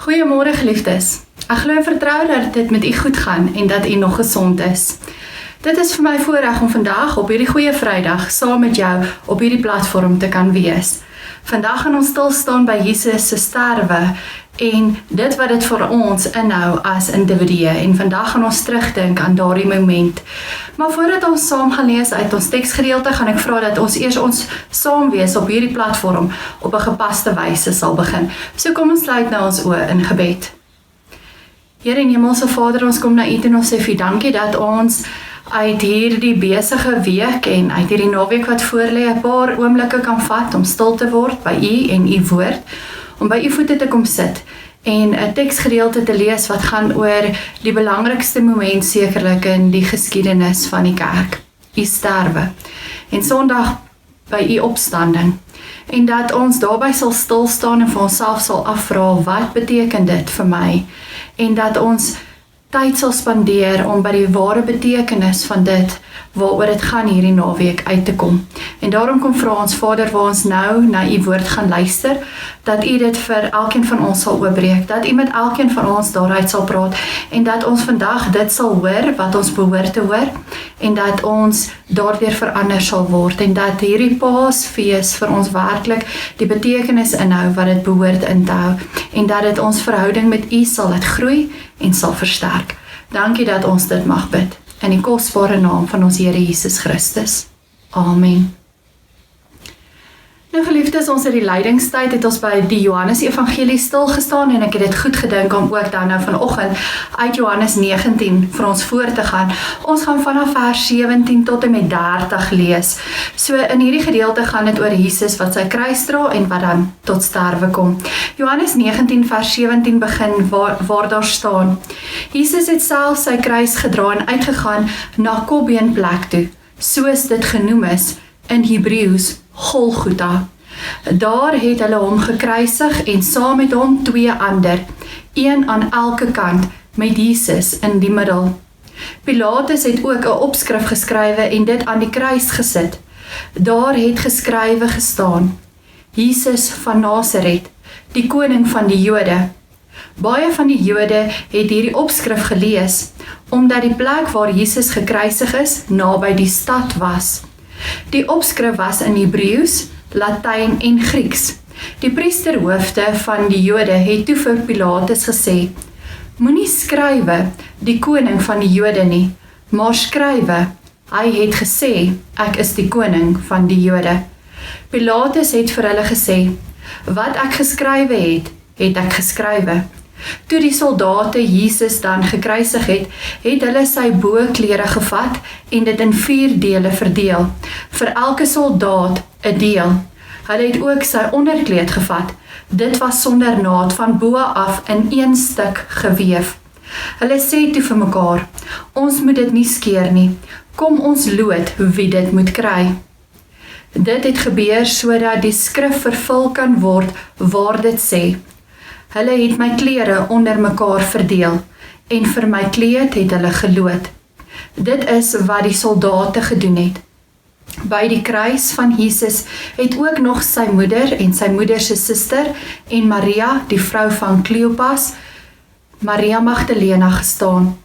Goeiemôre geliefdes. Ek glo en vertrou dat dit met u goed gaan en dat u nog gesond is. Dit is vir my voorreg om vandag op hierdie goeie Vrydag saam met jou op hierdie platform te kan wees. Vandag gaan ons stil staan by Jesus se sterwe en dit wat dit vir ons inhou as individue. En vandag gaan ons terugdink aan daardie moment. Maar voordat ons saam gaan lees uit ons teksgedeelte, gaan ek vra dat ons eers ons saam wees op hierdie platform op 'n gepaste wyse sal begin. So kom ons sluit nou ons oë in gebed. Here en Hemelse Vader, ons kom na U en ons sê vir dankie dat ons uit hierdie besige week en uit hierdie naweek wat voorlê 'n paar oomblikke kan vat om stil te word by U en U woord, om by U voete te kom sit en 'n teksgedeelte te lees wat gaan oor die belangrikste moment sekerlik in die geskiedenis van die kerk, U sterwe en Sondag by U opstanding. En dat ons daarby sal stil staan en vir onsself sal afvra, wat beteken dit vir my? En dat ons tyd sal spandeer om by die ware betekenis van dit waaroor dit gaan hierdie naweek uit te kom. En daarom kom vra ons Vader, waar ons nou na U woord gaan luister, dat U dit vir elkeen van ons sal oopbreek, dat U met elkeen van ons daaruit sal praat en dat ons vandag dit sal hoor wat ons behoort te hoor en dat ons daardeur verander sal word en dat hierdie Paasfees vir ons werklik die betekenis inhou wat dit behoort in te hou en dat dit ons verhouding met U sal laat groei en sal versterk. Dankie dat ons dit mag bid. In die kosbare naam van ons Here Jesus Christus. Amen. Nou geliefdes, ons het die lydingstyd het ons by die Johannes Evangelie stilgestaan en ek het dit goed gedink om ook dan nou vanoggend uit Johannes 19 vir ons voor te gaan. Ons gaan vanaf vers 17 tot en met 30 lees. So in hierdie gedeelte gaan dit oor Jesus wat sy kruis dra en wat dan tot sterwe kom. Johannes 19 vers 17 begin waar daar staan: Jesus het self sy kruis gedra en uitgegaan na Kobbeenplek toe, soos dit genoem is in Hebreëus Golgotha. Daar het hulle hom gekruisig en saam met hom 2 ander, een aan elke kant met Jesus in die middel. Pilatus het ook 'n opskrif geskrywe en dit aan die kruis gesit. Daar het geskrywe gestaan: Jesus van Nasaret, die koning van die Jode. Baie van die Jode het hierdie opskrif gelees, omdat die plek waar Jesus gekruisig is, naby die stad was. Die opskrif was in Hebreëus, Latyn en Grieks. Die priesterhoofde van die Jode het toe vir Pilatus gesê: moenie skrywe die koning van die Jode nie, maar skrywe, hy het gesê, ek is die koning van die Jode. Pilatus het vir hulle gesê: wat ek geskrywe het, het ek geskrywe. Toe die soldate Jesus dan gekruisig het, het hulle sy boklere gevat en dit in 4 dele verdeel, vir elke soldaat 'n deel. Hulle het ook sy onderkleed gevat, dit was sonder naad van bo af in 1 stuk geweef. Hulle sê toe vir mekaar: ons moet dit nie skeer nie, kom ons loot wie dit moet kry. Dit het gebeur sodat die skrif vervul kan word waar dit sê: hulle het my klere onder mekaar verdeel en vir my kleed het hulle geloot. Dit is wat die soldate gedoen het. By die kruis van Jesus het ook nog sy moeder en sy moeder se suster en Maria, die vrou van Kleopas, Maria Magdalena gestaan.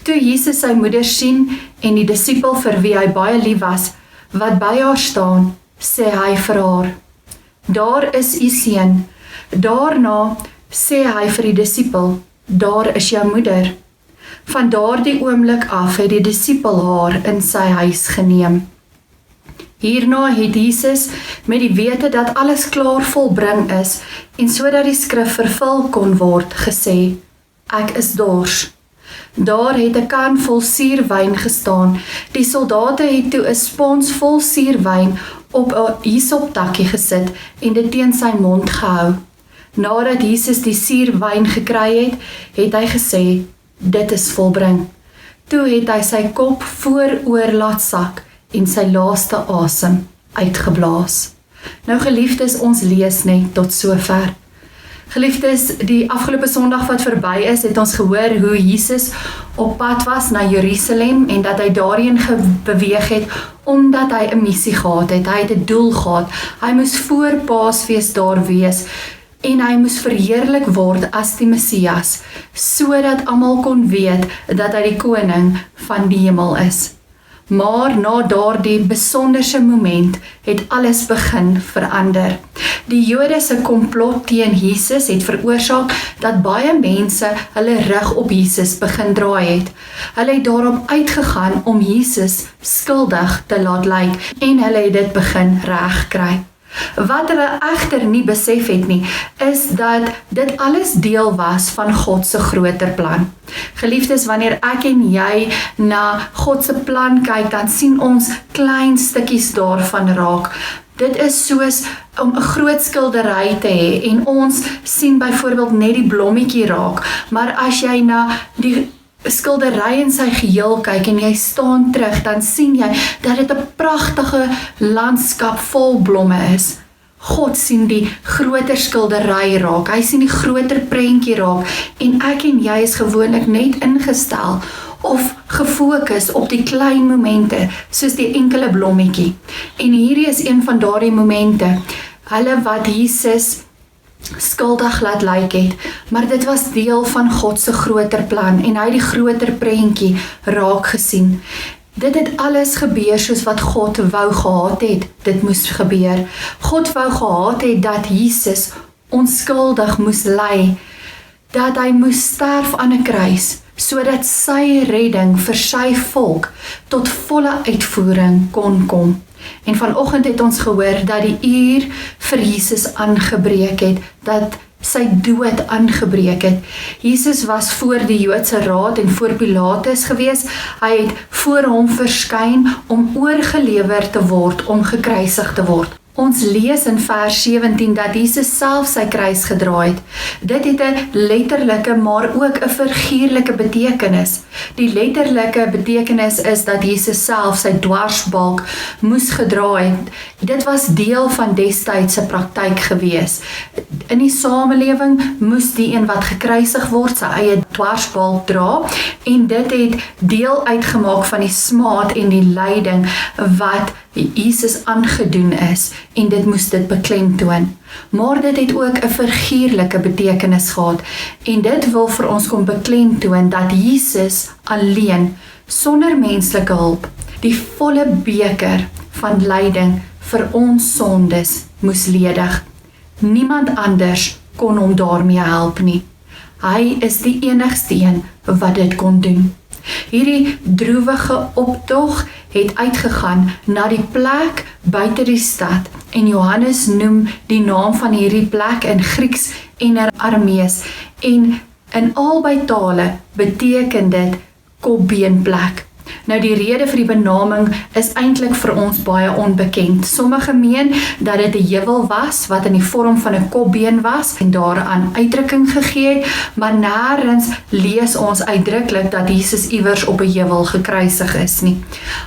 Toe Jesus sy moeder sien en die disipel vir wie hy baie lief was, wat by haar staan, sê hy vir haar: daar is u seun. Daarna sê hy vir die disipel: daar is jou moeder. Van daardie oomblik af het die disipel haar in sy huis geneem. Hierna het Jesus met die wete dat alles klaar volbring is en sodat die skrif vervul kon word gesê: ek is dors. Daar het 'n kan vol suurwyn gestaan. Die soldate het toe 'n spons vol suurwyn op 'n hisoptakkie gesit en dit teen sy mond gehou. Nadat Jesus die suurwyn gekry het, het hy gesê: dit is volbring. Toe het hy sy kop vooroor laat sak en sy laaste asem uitgeblaas. Nou geliefdes, ons lees net tot sover. Geliefdes, die afgelope Sondag wat verby is, het ons gehoor hoe Jesus op pad was na Jerusalem en dat hy daarheen beweeg het omdat hy 'n missie gehad het. Hy het 'n doel gehad. Hy moes voor Paasfees daar wees en hy moes verheerlik word as die Messias, sodat almal kon weet dat hy die koning van die hemel is. Maar na daardie besonderse moment het alles begin verander. Die Jode se komplot teen Jesus het veroorsaak dat baie mense hulle rug op Jesus begin draai het. Hulle het daarop uitgegaan om Jesus skuldig te laat lyk en hulle het dit begin regkry. Wat hulle egter nie besef het nie, is dat dit alles deel was van God se groter plan. Geliefdes, wanneer ek en jy na God se plan kyk, dan sien ons klein stukkies daarvan raak. Dit is soos om 'n groot skildery te hê en ons sien byvoorbeeld net die blommetjie raak, maar as jy na die skildery in sy geheel kyk en jy staan terug, dan sien jy dat dit 'n pragtige landskap vol blomme is. God sien die groter skildery raak, hy sien die groter prentjie raak en ek en jy is gewoonlik net ingestel of gefokus op die klein momente soos die enkele blommetjie. En hierdie is een van daardie momente, hulle wat Jesus skuldig laat lyk het, maar dit was deel van God se groter plan en hy het die groter prentjie raak gesien. Dit het alles gebeur soos wat God wou gehad het, dit moes gebeur. God wou gehad het dat Jesus onskuldig moes ly, dat hy moes sterf aan 'n kruis, sodat sy redding vir sy volk tot volle uitvoering kon kom. En vanoggend het ons gehoor dat die uur vir Jesus aangebreek het, dat sy dood aangebreek het. Jesus was voor die Joodse raad en voor Pilatus gewees. Hy het voor hom verskyn om oorgelewer te word, om gekruisig te word. Ons lees in vers 17 dat Jesus self sy kruis gedra het. Dit het 'n letterlike maar ook 'n figuurlike betekenis. Die letterlike betekenis is dat Jesus self sy dwarsbalk moes gedra het. Dit was deel van destydse praktyk gewees. In die samelewing moes die een wat gekruisig word sy eie dwarsbalk dra en dit het deel uitgemaak van die smaad en die lyding wat Jesus aangedoen is en dit moes dit beklemtoon. Maar dit het ook 'n figuurlike betekenis gehad en dit wil vir ons kom beklemtoon dat Jesus alleen, sonder menslike hulp, die volle beker van lyding vir ons sondes moes ledig. Niemand anders kon hom daarmee help nie. Hy is die enigste een wat dit kon doen. Hierdie droewige optog het uitgegaan na die plek buite die stad en Johannes noem die naam van hierdie plek in Grieks en in Aramees en in albei tale beteken dit kopbeenplek. Nou die rede vir die benaming is eintlik vir ons baie onbekend. Sommige meen dat dit 'n heuwel was wat in die vorm van 'n kopbeen was en daaraan uitdrukking gegee het, maar nêrens lees ons uitdruklik dat Jesus iewers op 'n heuwel gekruisig is nie.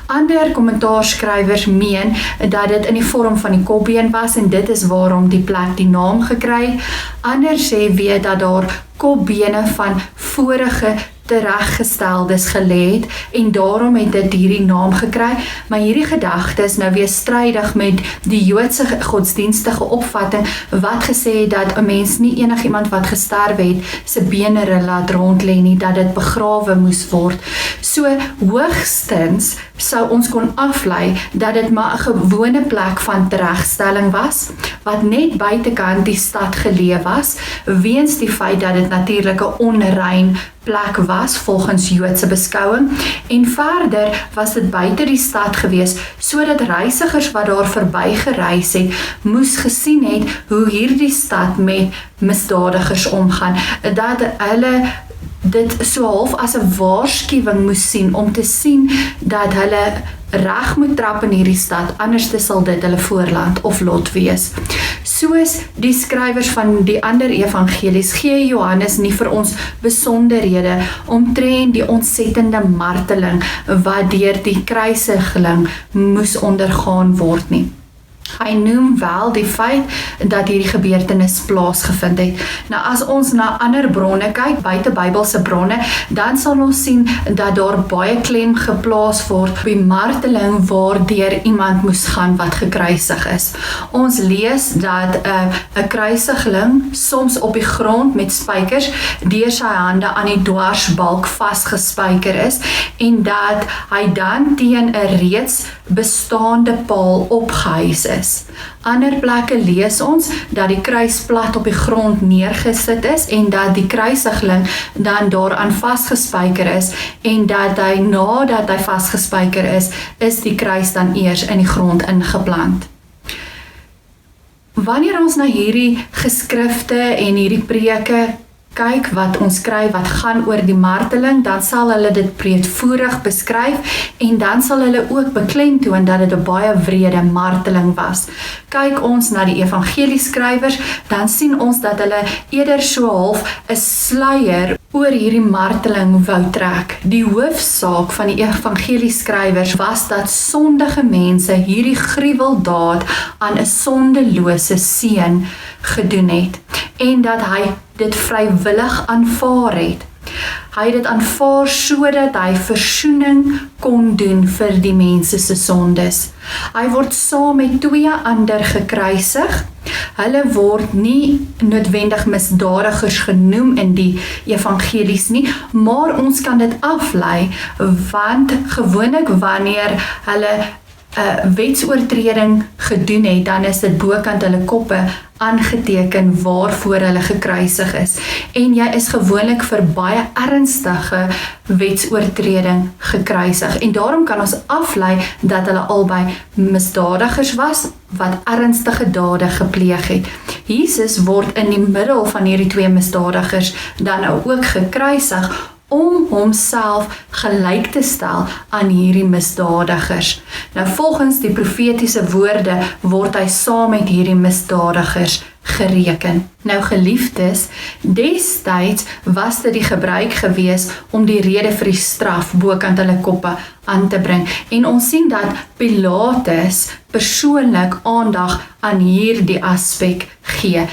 Ander kommentaarskrywers meen dat dit in die vorm van die kopbeen was en dit is waarom die plek die naam gekry het. Ander sê weer dat daar kopbene van vorige tereggesteldes gelê het en daarom het dit hierdie naam gekry, maar hierdie gedagte is nou weer strydig met die Joodse godsdienstige opvatting wat gesê het dat 'n mens nie enigiemand wat gesterwe het se bene laat rond lê nie, dat dit begrawe moes word. So hoogstens sou ons kon aflei dat dit maar 'n gewone plek van teregstelling was wat net buitekant die stad geleë was, weens die feit dat dit natuurlik 'n onrein plek was volgens Joodse beskouing en verder was dit buite die stad gewees sodat reisigers wat daar verby gereis het moes gesien het hoe hierdie stad met misdadigers omgaan, dat hulle dit so half as 'n waarskuwing moes sien om te sien dat hulle reg moet trap in hierdie stad, anders sal dit hulle voorland of lot wees. Soos die skrywers van die ander evangelies gee Johannes nie vir ons besonderhede omtrent die ontsettende marteling wat deur die kruisiging moes ondergaan word nie. Hy noem wel die feit dat hierdie gebeurtenis plaasgevind het. Nou as ons na ander bronne kyk, buite Bybelse bronne, dan sal ons sien dat daar baie klem geplaas word op die marteling waardeur iemand moes gaan wat gekruisig is. Ons lees dat 'n kruisigling soms op die grond met spykers deur sy hande aan die dwarsbalk vasgespyker is en dat hy dan teen 'n reeds bestaande paal opgehuis is. Ander plekke lees ons dat die kruis plat op die grond neergesit is en dat die kruisigling dan daaraan vasgespyker is en dat hy nadat hy vasgespyker is die kruis dan eers in die grond ingeplant. Wanneer ons na hierdie geskrifte en hierdie preke kyk wat ons skryf wat gaan oor die marteling, dan sal hulle dit breedvoerig beskryf en dan sal hulle ook beklemtoon dat dit 'n baie wrede marteling was. Kyk ons na die evangelieskrywers, dan sien ons dat hulle eerder so half 'n sluier oor hierdie marteling wou trek. Die hoofsaak van die evangelieskrywers was dat sondige mense hierdie gruweldaad aan 'n sondelose seun gedoen het en dat hy dit vrywillig aanvaar het. Hy het dit aanvaar sodat hy versoening kon doen vir die mense se sondes. Hy word saam met 2 ander gekruisig. Hulle word nie noodwendig misdadigers genoem in die evangelies nie, maar ons kan dit aflei, want gewoonlik wanneer hulle 'n wetsoortreding gedoen het, dan is dit bokant hulle koppe aangeteken waarvoor hulle gekruisig is. En jy is gewoonlik vir baie ernstige wetsoortreding gekruisig. En daarom kan ons aflei dat hulle albei misdadigers was wat ernstige dade gepleeg het. Jesus word in die middel van hierdie 2 misdadigers dan ook gekruisig om homself gelyk te stel aan hierdie misdadigers. Nou volgens die profetiese woorde word hy saam met hierdie misdadigers gereken. Nou geliefdes, destyds was dit die gebruik gewees om die rede vir die straf bokant hulle koppe aan te bring. En ons sien dat Pilatus persoonlik aandag aan hierdie aspek gee.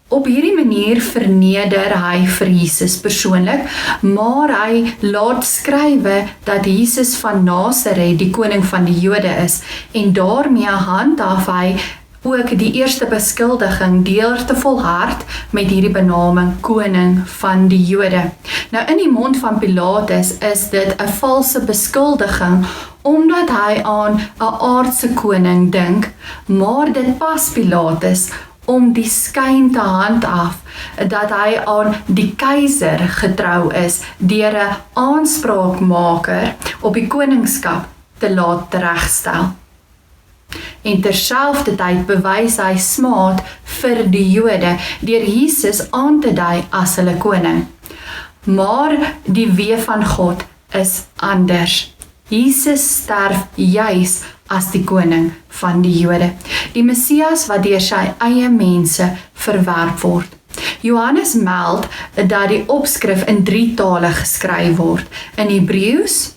Op hierdie manier verneder hy vir Jesus persoonlik, maar hy laat skrywe dat Jesus van Nasaret die koning van die Jode is en daarmee handhaaf hy ook die eerste beskuldiging deur te volhard met hierdie benaming koning van die Jode. Nou in die mond van Pilatus is dit 'n valse beskuldiging omdat hy aan 'n aardse koning dink, maar dit pas Pilatus om die skyn te handhaaf dat hy aan die keiser getrou is deur 'n aanspraakmaker op die koningskap te laat teregstel. En terselfdertyd bewys hy smaad vir die Jode deur Jesus aan te dui as hulle koning. Maar die weë van God is anders. Jesus sterf juis as die koning van die Jode, die Messias wat deur sy eie mense verwerp word. Johannes meld dat die opskrif in 3 tale geskryf word. In Hebreëus,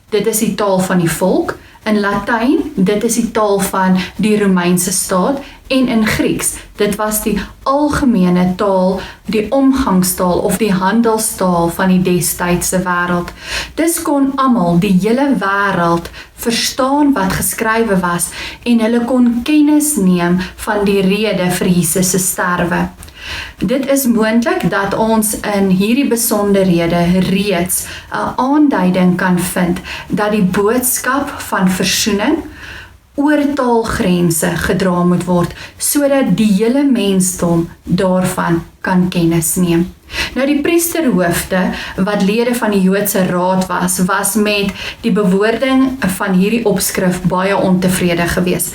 dit is die taal van die volk, in Latyn, dit is die taal van die Romeinse staat, en in Grieks, dit was die algemene taal, die omgangstaal of die handelstaal van die destydse wêreld. Dis kon almal, die hele wêreld, verstaan wat geskrywe was en hulle kon kennis neem van die rede vir Jesus se sterwe. Dit is moontlik dat ons in hierdie besonderhede reeds 'n aanduiding kan vind dat die boodskap van versoening oor taalgrense gedra moet word, sodat die hele mensdom daarvan kan kennis neem. Nou die priesterhoofde, wat lede van die Joodse raad was met die bewoording van hierdie opskrif baie ontevrede gewees.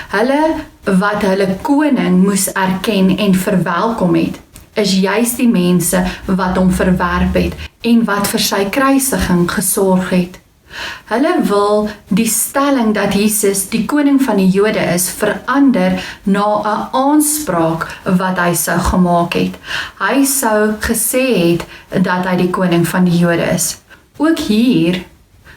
Hulle wat hulle koning moes erken en verwelkom het, is juis die mense wat hom verwerp het en wat vir sy kruisiging gesorg het. Hulle wil die stelling dat Jesus die koning van die Jode is verander na 'n aanspraak wat hy sou gemaak het. Hy sou gesê het dat hy die koning van die Jode is. Ook hier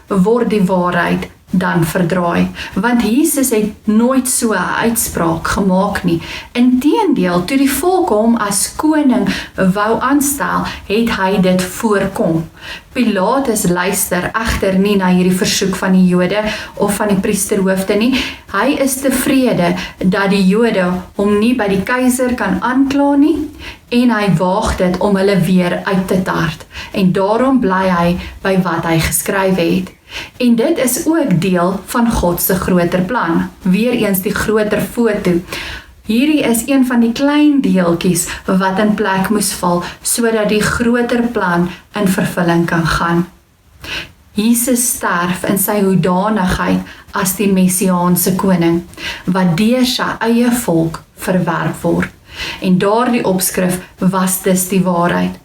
word die waarheid dan verdraai, want Jesus het nooit so 'n uitspraak gemaak nie. Inteendeel, toe die volk hom as koning wou aanstel, het hy dit voorkom. Pilatus luister egter nie na hierdie versoek van die Jode of van die priesterhoofde nie. Hy is tevrede dat die Jode hom nie by die keiser kan aankla nie, en hy waag dit om hulle weer uit te tart. En daarom bly hy by wat hy geskryf het. En dit is ook deel van God se groter plan. Weereens die groter foto. Hierdie is een van die klein deeltjies wat in plek moes val, sodat die groter plan in vervulling kan gaan. Jesus sterf in sy hoedanigheid as die Messiaanse koning, wat deur sy eie volk verwerp word. En daardie opskrif was dus die waarheid.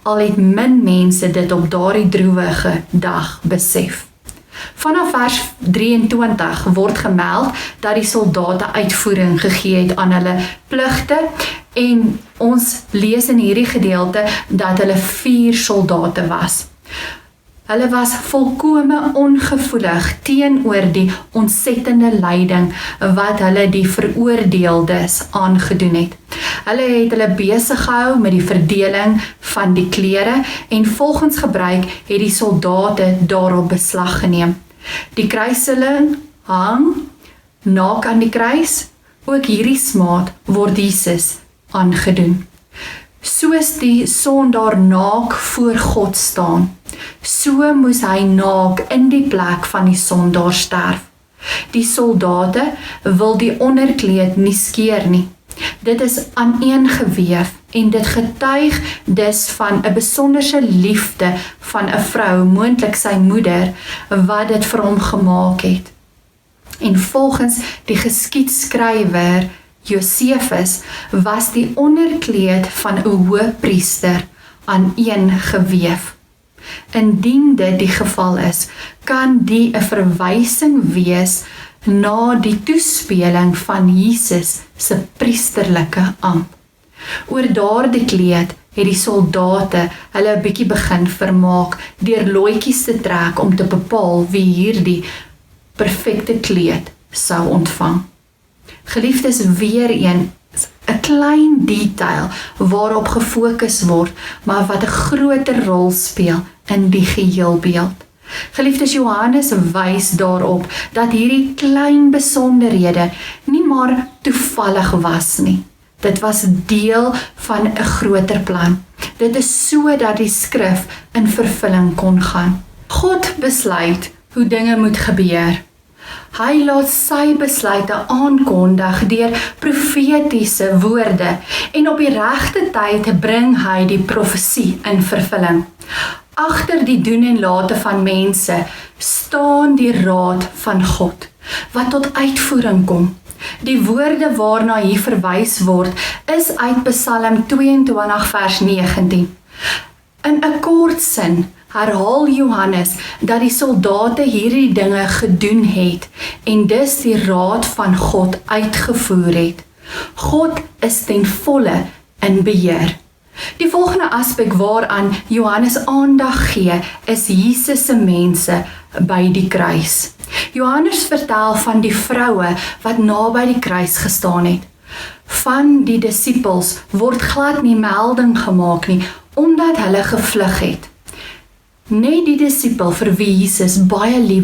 Al het min mense dit op daardie droewige dag besef. Vanaf vers 23 word gemeld dat die soldate uitvoering gegee het aan hulle pligte, en ons lees in hierdie gedeelte dat hulle 4 soldate was. Hulle was volkome ongevoelig teenoor die ontsettende lyding wat hulle die veroordeeldes aangedoen het. Hulle het hulle besig gehou met die verdeling van die klere, en volgens gebruik het die soldate daarop beslag geneem. Die kruiseling hang naak aan die kruis. Ook hierdie smaad word Jesus aangedoen. Soos die sondaar naak voor God staan, so moes hy naak in die plek van die sondaar sterf. Die soldate wil die onderkleed nie skeer nie. Dit is aaneengeweef, en dit getuig dus van 'n besonderse liefde van 'n vrou, moontlik sy moeder, wat dit vir hom gemaak het. En volgens die geskiedskrywer Josefus was die onderkleed van 'n hoëpriester aaneengeweef. Indien dit die geval is, kan die 'n verwysing wees na die toespeling van Jesus se priesterlike ampt. Oor daardie kleed het die soldate hulle 'n bietjie begin vermaak deur looitjies te trek om te bepaal wie hierdie perfekte kleed sou ontvang. Geliefdes, weer een 'n klein detail waarop gefokus word, maar wat 'n groter rol speel in die geheelbeeld. Geliefdes, Johannes wys daarop dat hierdie klein besonderhede nie maar toevallig was nie. Dit was deel van 'n groter plan. Dit is sodat die skrif in vervulling kon gaan. God besluit hoe dinge moet gebeur. Hy laat sy besluite aankondig deur profetiese woorde, en op die regte tyd bring hy die profesie in vervulling. Agter die doen en late van mense staan die raad van God, wat tot uitvoering kom. Die woorde waarna hier verwys word, is uit Psalm 22 vers 19. In 'n kort sin herhaal Johannes dat die soldate hierdie dinge gedoen het, en dus die raad van God uitgevoer het. God is ten volle in beheer. Die volgende aspek waaraan Johannes aandag gee, is Jesus se mense by die kruis. Johannes vertel van die vroue wat naby die kruis gestaan het. Van die disippels word glad nie melding gemaak nie, omdat hulle gevlug het. Net die disipel vir wie Jesus baie lief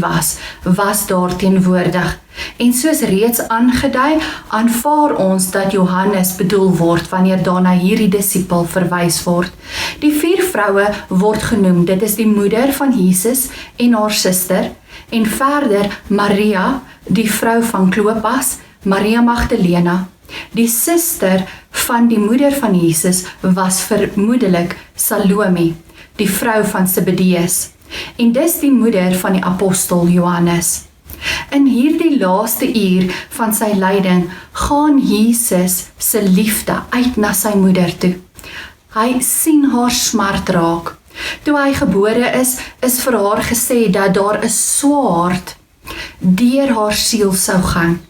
was daar teenwoordig. En soos reeds aangedui, aanvaar ons dat Johannes bedoel word wanneer daarna hierdie disipel verwys word. Die 4 vroue word genoem. Dit is die moeder van Jesus en haar suster, en verder Maria, die vrou van Klopas, Maria Magdalena. Die suster van die moeder van Jesus was vermoedelik Salome, die vrou van Zebedeus, en dis die moeder van die apostel Johannes. In hierdie laaste uur van sy lyding gaan Jesus se liefde uit na sy moeder toe. Hy sien haar smart raak. Toe hy gebore is vir haar gesê dat daar 'n swaard deur haar siel sou gaan,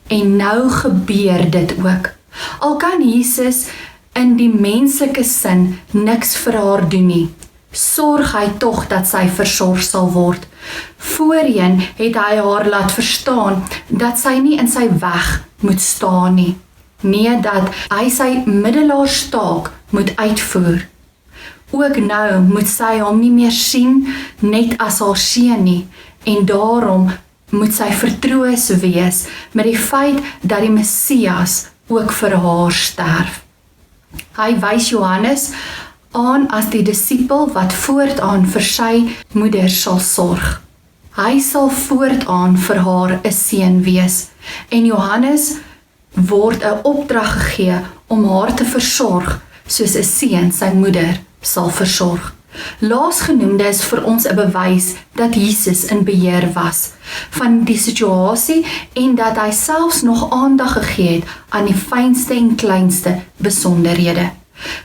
en nou gebeur dit ook. Al kan Jesus in die menslike sin niks vir haar doen nie, sorg hy tog dat sy versorg sal word. Voorheen het hy haar laat verstaan dat sy nie in sy weg moet staan nie. Nee, dat hy sy middelaarstaak moet uitvoer. Ook nou moet sy hom nie meer sien net as haar seun nie, en daarom moet sy vertroos wees met die feit dat die Messias ook vir haar sterf. Hy wys Johannes aan as die disipel wat voortaan vir sy moeder sal sorg. Hy sal voortaan vir haar 'n seun wees, en Johannes word 'n opdrag gegee om haar te versorg soos 'n seun sy moeder sal versorg. Laasgenoemde is vir ons 'n bewys dat Jesus in beheer was van die situasie en dat hy selfs nog aandag gegee het aan die fynste en kleinste besonderhede.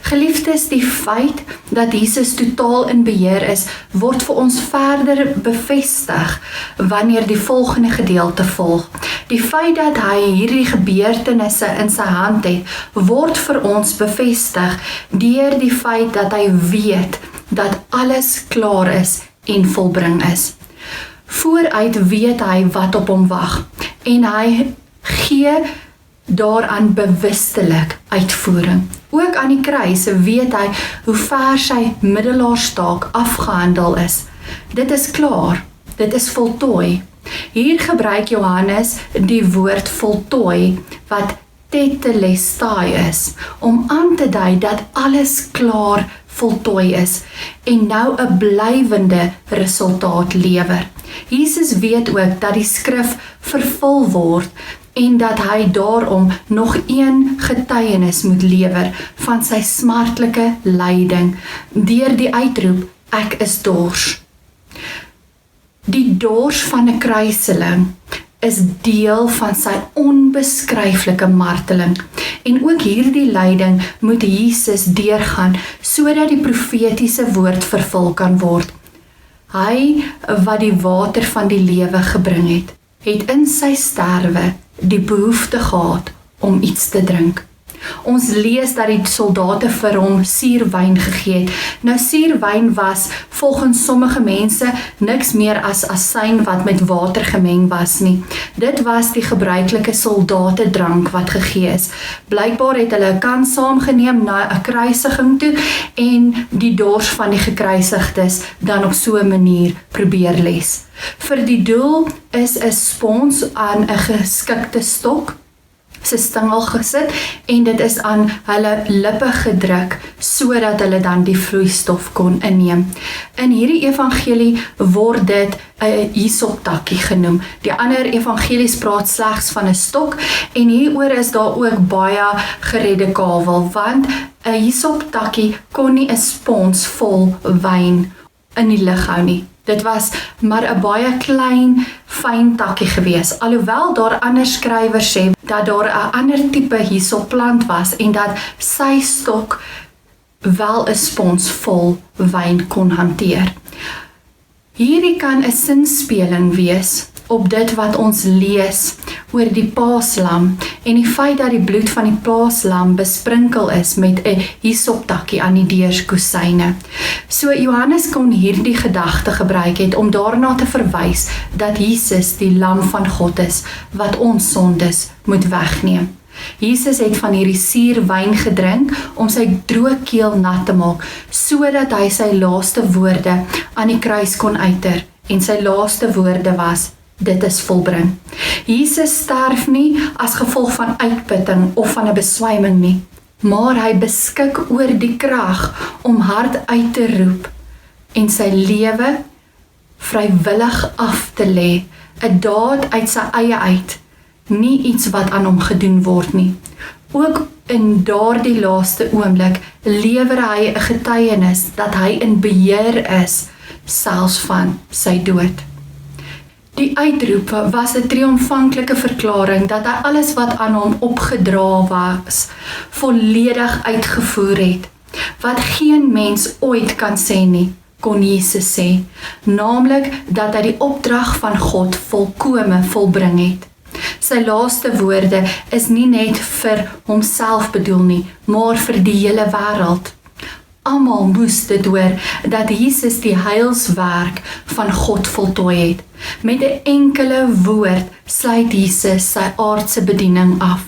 Geliefdes, die feit dat Jesus totaal in beheer is, word vir ons verder bevestig wanneer die volgende gedeelte volg. Die feit dat hy hierdie gebeurtenisse in sy hand het, word vir ons bevestig deur die feit dat hy weet dat alles klaar is en volbring is. Vooruit weet hy wat op hom wag en hy gee daaraan bewustelik uitvoering. Ook aan die kruis weet hy hoe ver sy middelaarstaak afgehandel is. Dit is klaar, dit is voltooi. Hier gebruik Johannes die woord voltooi wat tetelestai is, om aan te dui dat alles klaar voltooi is en nou 'n blywende resultaat lewer. Jesus weet ook dat die skrif vervul word en dat hy daarom nog een getuienis moet lewer van sy smartlike lyding deur die uitroep, ek is dors. Die dors van 'n kruiseling is deel van sy onbeskryflike marteling. En ook hierdie lyding moet Jesus deurgaan sodat die profetiese woord vervul kan word. Hy wat die water van die lewe gebring het in sy sterwe die behoefte gehad om iets te drink. Ons lees dat die soldate vir hom suurwyn gegee het. Nou suurwyn was volgens sommige mense niks meer as asyn wat met water gemeng was nie. Dit was die gebruikelike soldatedrank wat gegee is. Blykbaar het hulle 'n kan saamgeneem na 'n kruisiging toe en die dors van die gekruisigdes dan op so 'n manier probeer les. Vir die doel is 'n spons aan 'n geskikte stok se stingel gesit en dit is aan hulle lippe gedruk sodat hulle dan die vloeistof kon inneem. In hierdie evangelie word dit 'n hisoptakkie genoem. Die ander evangelies praat slegs van 'n stok en hieroor is daar ook baie geredekawel want 'n hisoptakkie kon nie 'n spons vol wyn in die lug hou nie. Dit was maar 'n baie klein, fyn takkie gewees, alhoewel daar ander skrywers sê dat daar 'n ander tipe hisoplant was en dat sy stok wel 'n spons vol wyn kon hanteer. Hierdie kan 'n sinspeling wees op dit wat ons lees oor die paaslam en die feit dat die bloed van die paaslam besprinkel is met 'n hisoptakkie aan die deurskosyne. So Johannes kon hierdie gedagte gebruik het om daarna te verwys dat Jesus die lam van God is wat ons sondes moet wegneem. Jesus het van hierdie suurwyn gedrink om sy droë keel nat te maak sodat hy sy laaste woorde aan die kruis kon uiter en sy laaste woorde was: dit is volbring. Jesus sterf nie as gevolg van uitputting of van 'n beswyming nie, maar hy beskik oor die krag om hard uit te roep en sy lewe vrywillig af te lê, 'n daad uit sy eie uit, nie iets wat aan hom gedoen word nie. Ook in daardie laaste oomblik lewer hy 'n getuienis dat hy in beheer is, selfs van sy dood. Die uitroep was 'n triomfanklike verklaring dat hy alles wat aan hom opgedra was, volledig uitgevoer het. Wat geen mens ooit kan sê nie, kon Jesus sê, naamlik dat hy die opdrag van God volkome volbring het. Sy laaste woorde is nie net vir homself bedoel nie, maar vir die hele wêreld. Almal moes dit hoor, dat Jesus die heilswerk van God voltooi het. Met 'n enkele woord sluit Jesus sy aardse bediening af.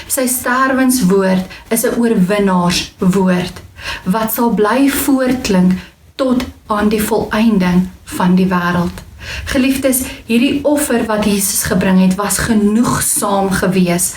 Sy sterwenswoord is 'n oorwinnaarswoord, wat sal bly voortklink tot aan die volëinding van die wêreld. Geliefdes, hierdie offer wat Jesus gebring het, was genoegsaam gewees.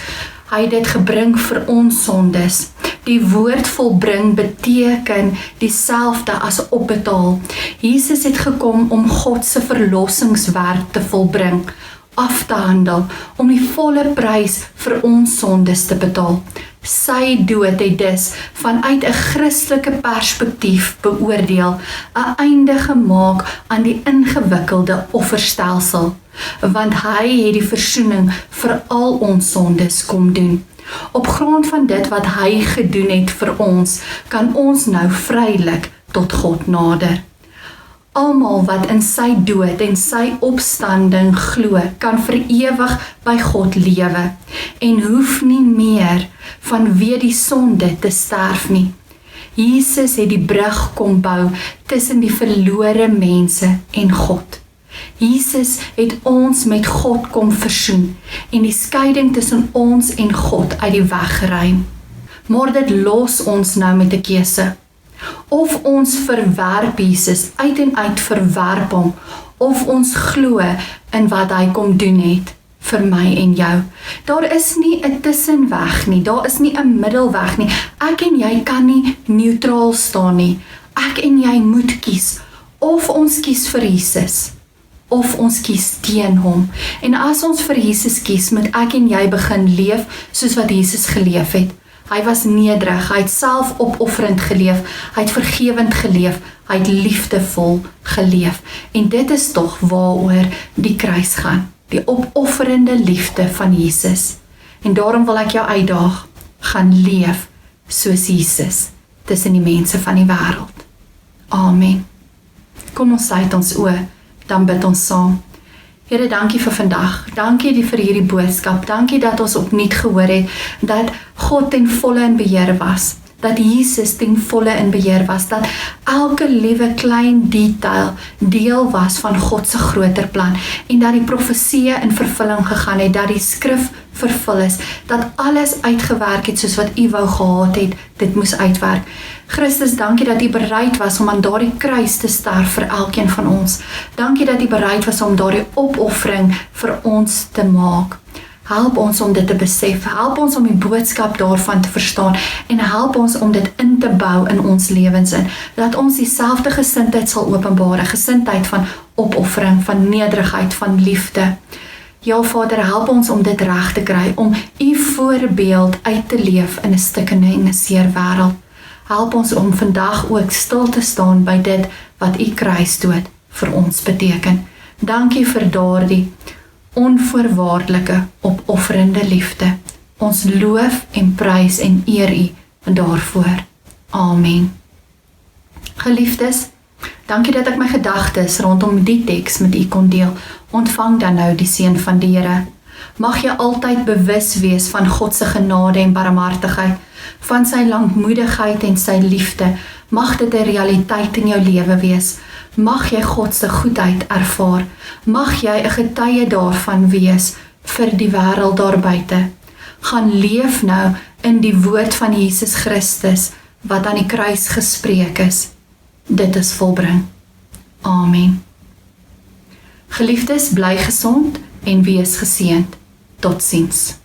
Hy het dit gebring vir ons sondes. Die woord volbring beteken dieselfde as opbetaal. Jesus het gekom om God se verlossingswerk te volbring, af te handel, om die volle prys vir ons sondes te betaal. Sy dood het dus vanuit 'n Christelike perspektief beoordeel, 'n einde gemaak aan die ingewikkelde offerstelsel, want hy het die versoening vir al ons sondes kom doen. Op grond van dit wat hy gedoen het vir ons, kan ons nou vrylik tot God nader. Almal wat in sy dood en sy opstanding glo, kan vir ewig by God lewe en hoef nie meer vanweë die sonde te sterf nie. Jesus het die brug kom bou tussen die verlore mense en God. Jesus het ons met God kom versoen en die skeiding tussen ons en God uit die weg geruim. Maar dit los ons nou met 'n keuse. Of ons verwerp Jesus, uit en uit verwerp hom, of ons glo in wat hy kom doen het vir my en jou. Daar is nie 'n tussenweg nie, daar is nie 'n middelweg nie. Ek en jy kan nie neutraal staan nie. Ek en jy moet kies. Of ons kies vir Jesus, of ons kies teen hom. En as ons vir Jesus kies, moet ek en jy begin leef soos wat Jesus geleef het. Hy was nederig, hy het selfopofferend geleef, hy het vergewend geleef, hy het liefdevol geleef. En dit is tog waaroor die kruis gaan, die opofferende liefde van Jesus. En daarom wil ek jou uitdaag, gaan leef soos Jesus tussen die mense van die wêreld. Amen. Kom ons sluit ons oë, dan bid ons saam. Here, dankie vir vandag. Dankie vir hierdie boodskap. Dankie dat ons opnuut gehoor het dat God ten volle in beheer was. Dat Jesus ten volle in beheer was. Dat elke liewe klein deel was van God se groter plan. En dat die profeseë in vervulling gegaan het. Dat die skrif vervul is. Dat alles uitgewerk het soos wat U wou gehad het. Dit moes uitwerk. Christus, dankie dat U bereid was om aan daardie kruis te sterf vir elkeen van ons. Dankie dat U bereid was om daardie opoffering vir ons te maak. Help ons om dit te besef, help ons om die boodskap daarvan te verstaan en help ons om dit in te bou in ons lewens in, dat ons dieselfde gesindheid sal openbaar, 'n gesindheid van opoffering, van nederigheid, van liefde. Ja, Vader, help ons om dit reg te kry, om U voorbeeld uit te leef in 'n stikkende en 'n seer wêreld. Help ons om vandag ook stil te staan by dit wat U kruisdood vir ons beteken. Dankie vir daardie onvoorwaardelike, opofferende liefde. Ons loof en prys en eer U daarvoor. Amen. Geliefdes, dankie dat ek my gedagtes rondom die teks met U kon deel. Ontvang dan nou die seën van die Here. Mag jy altyd bewus wees van God se genade en barmhartigheid, van sy lankmoedigheid en sy liefde. Mag dit 'n realiteit in jou lewe wees. Mag jy God se goedheid ervaar. Mag jy 'n getuie daarvan wees vir die wêreld daar buite. Gaan leef nou in die woord van Jesus Christus wat aan die kruis gespreek is. Dit is volbring. Amen. Geliefdes, bly gesond en wees geseënd. Totsiens.